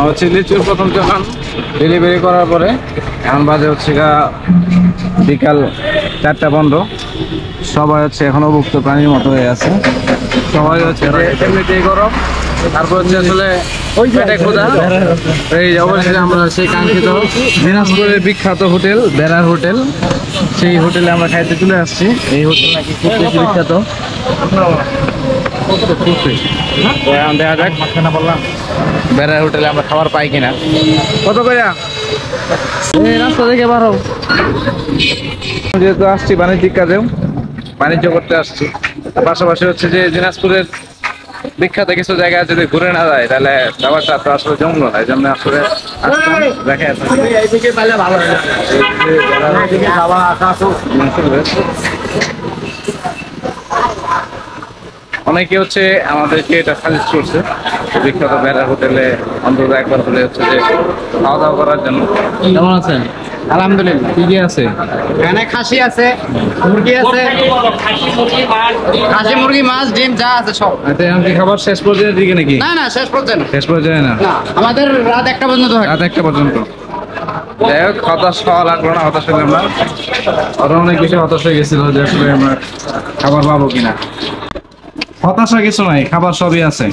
হচ্ছে লিচুর প্রথম যখন ডেলিভারি করার পরে এখন বাজে হচ্ছে বিকাল 4:15। সবাই হচ্ছে এখনো ভুক্ত প্রাণীর মতো হয়ে আছে। সবাই হচ্ছে এমনিতেই গরম, তারপর হচ্ছে আসলে পেটে ক্ষুধা। এই অবশেষে আমরা সেই কাঙ্ক্ষিত দিনাজপুরের বিখ্যাত হোটেল বেড়ার হোটেল, সেই হোটেলে আমরা খাইতে চলে আসছি। এই হোটেল নাকি খুব বেশি বিখ্যাত। দেখা যাক বললাম বেড়ার হোটেলে আমরা খাবার পাই কিনা। কত করে এই রাস্তা থেকে বারো, যেহেতু আসছি বাণিজ্যিক কাজেও, বাণিজ্য করতে আসছি, পাশাপাশি হচ্ছে যে দিনাজপুরের বিখ্যাত কিছু জায়গায় যদি ঘুরে না যায় তাহলে ব্যাপারটা তো আসলে জমলো না। এই জন্য আসলে দেখে অনেকে হচ্ছে আমাদেরকে এটা সাজেস্ট করছে বিখ্যাত বেড়ার হোটেলে অন্তত একবার করে হচ্ছে যে খাওয়া দাওয়া করার জন্য। কেমন আছেন? আলহামদুলিল্লাহ। কি কি আছে এখানে? খাসি আছে, মুরগি আছে, খাসি মুরগি মাছ ডিম যা আছে সব। কি খাবার শেষ পর্যায়ের দিকে নাকি? না না, শেষ পর্যায়ে না, আমাদের রাত 1টা পর্যন্ত। রাত 1টা পর্যন্ত। যাই হোক, হতাশ হওয়া লাগলো না, হতাশ হলাম না। আরো অনেক বেশি হতাশ হয়ে গেছিল যে আসলে আমরা খাবার পাবো কিনা। হতাশা কিছু নাই, খাবার সবই আছে।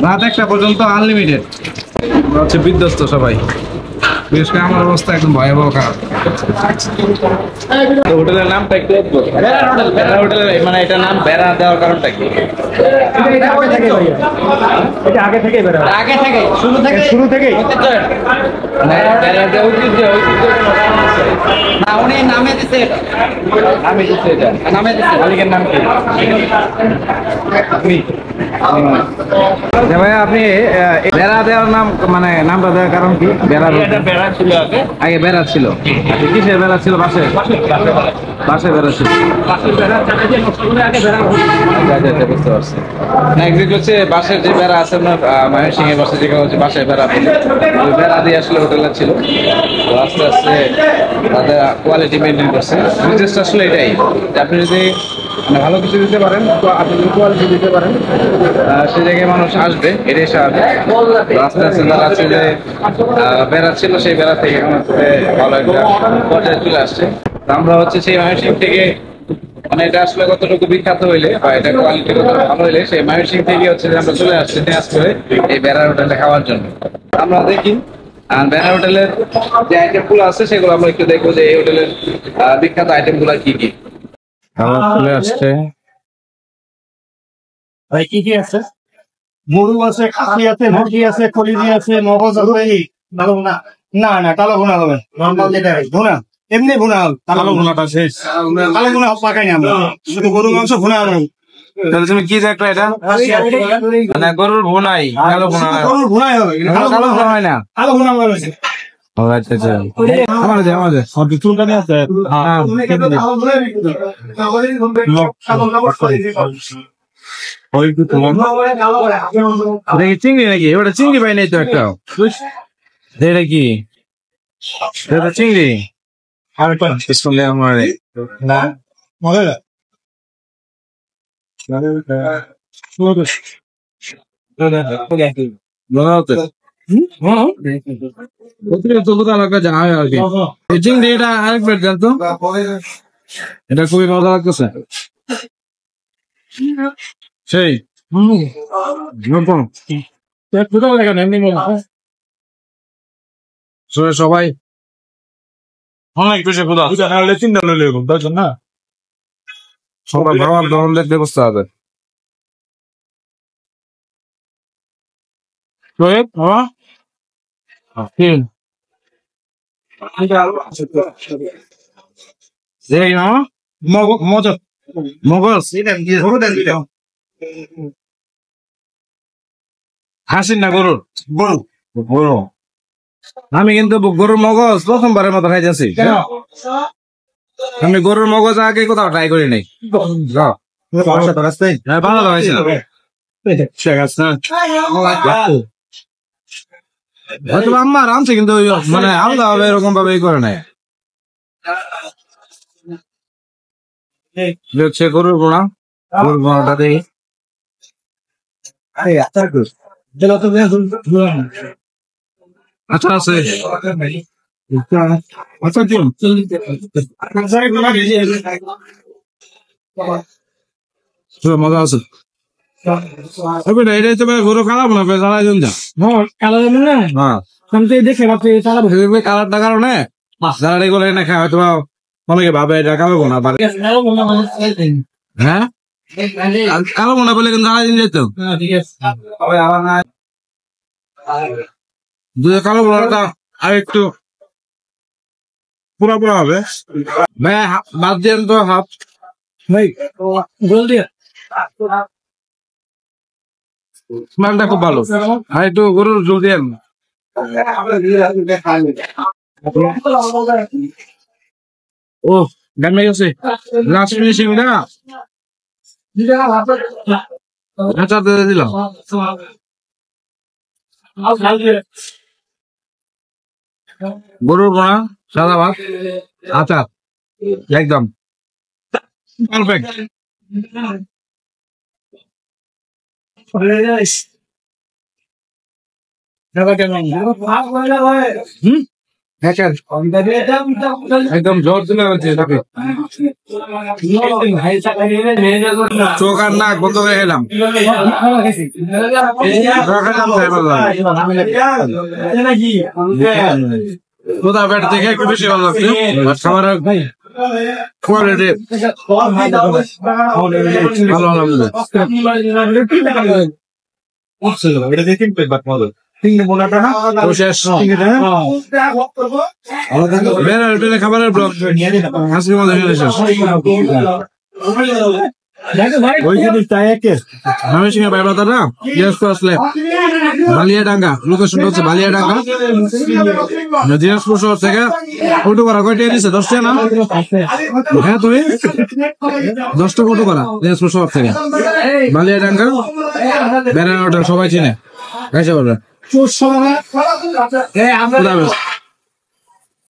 রাত 1টা পর্যন্ত আনলিমিটেড। হচ্ছে বিধ্বস্ত সবাই, বিশেষ করে আমার অবস্থা একদম ভয়াবহ খারাপ। হোটেলের নামটা একটু বেড়া হোটেল, মানে এটা নাম বেড়া দেওয়ার কারণটা কি? আগে থেকে শুরু থেকে বেড়া দেওয়া উচিত। উনি নামে দিচ্ছে, নামে দিচ্ছে। মালিকের নাম কি? ভাইয়া, আপনি বেড়া দেওয়ার নাম, মানে নামটা দেওয়ার কারণ কি? বেড়া ছিল আগে বেড়া ছিল। কিসের বেড়া ছিল? বাসে বেড়া ছিল। বুঝতে পারছি। না, এক্সাক্ট হচ্ছে বাসের যে বেড়া আছে আপনার ময়মনসিংহ এর বাসে, যেখানে হচ্ছে বাসায় বেড়া বলে, ওই বেড়া দিয়ে আসলে হোটেলটা ছিল। তো আস্তে আস্তে তাদের কোয়ালিটি মেনটেন করছে। বিজনেসটা আসলে এটাই, যে আপনি যদি মানে ভালো কিছু দিতে পারেন, তো আপনি যদি কোয়ালিটি দিতে পারেন, সে জায়গায় মানুষ আসবে, এটাই স্বাভাবিক। আস্তে আস্তে তারা আছে যে বেড়া ছিল, সেই বেড়া থেকে এখন ভালো একটা পর্যায়ে চলে আসছে। আমরা হচ্ছে সেই ময়মনসিংহ থেকে, মানে এটা আসলে কতটুকু বিখ্যাত হইলে বা এটা কোয়ালিটি কত ভালো হইলে, সেই ময়মনসিংহ থেকে হচ্ছে যে আমরা চলে আসছি দিনাজপুরে এই বেড়ার হোটেলটা খাওয়ার জন্য। আমরা দেখি বেড়ার হোটেলের যে আইটেম গুলো আছে সেগুলো আমরা একটু দেখবো, যে এই হোটেলের বিখ্যাত আইটেম গুলা কি কি। খাবার চলে আসছে। ভাই কি কি আছে? গরু আছে, খাসি আছে, মুরগি আছে, কলিজি আছে, মগজ আছে। কালো ভুনা? না না, কালো ভুনা হবে নর্মাল যেটা ভুনা, এমনি ভুনা হবে। কালো ভুনাটা শেষ, কালো ভুনা পাকাই না আমরা, শুধু গরু মাংস ভুনা হবে। তাহলে তুমি কি দেখো এটা? মানে গরুর ভুনাই, কালো ভুনা? গরুর ভুনাই হবে, কালো ভুনা হয় না, কালো ভুনা হবে। আচ্ছা আচ্ছা, আমাদের চুলকানি আছে। চিংড়ি নাকি? ওটা চিংড়ি পাই নাই তো একটা। এটা কি? এটা চিংড়ি? আমার না মজা চিংড়ি। এটা আরেক প্লেট দেন তো, এটা খুবই মজা লাগতেছে। সেই সবাই অনেক বেশি চিন্তা না, সবাই খাওয়ার ধরনের ব্যবস্থা আছে। হাসিন না গরুর? গরু। আমি কিন্তু গরুর মগজ প্রথমবারের মতো খাইতেছি। আমি গরুর মগজ আগে কোথাও ট্রাই করি নাই। ভালো হয়েছিল। হয়তো আমার আনছে, কিন্তু মানে আলাদা ভাবে এরকম ভাবে করে নাই। হচ্ছে গরুর বোনা, গরুর বোনাটা দেখি। আচ্ছা আছে মজা আছে এটাই তো গরু খারাপ না জ্বালাই দিন যা হ্যাঁ কালারটা কারণে যারা এগুলো এনে খায় হয়তো অনেকে ভাবে এটা কালো বোনা পারে হ্যাঁ কালো বোনা বলে কিন্তু জ্বালাই দিন যেত দুধে কালো বোনাটা আর একটু পুরা পুরা হবে ভাই বাদ দিয়ে তো হাফ স্মেলটা খুব ভালো আর একটু গরুর জল দিয়ে ও গান গেছে লাস্ট ফিনিশিং না আচ্ছা দিয়ে দিলাম গরুর বোনা সাদা ভাত আচ্ছা একদম পারফেক্ট একদম জোর দিলে চোখ আর নাক বন্ধ করে খেলাম কোথা ব্যাট থেকে একটু বেশি ভালো লাগছে খাবার কোয়ালিটি ভালো আলহামদুলিল্লাহ খাবারের ব্লগ হাসির মধ্যে বালিয়াডাঙ্গা লোকেশন হচ্ছে বালিয়াডাঙ্গা দিনাজপুর শহর থেকে অটো করা কয়টা দিচ্ছে 10 টাকা না হ্যাঁ তুমি 10 টাকা অটো করা দিনাজপুর শহর থেকে বালিয়াডাঙ্গা বেড়ানোটা সবাই চিনে খাইছে বলবে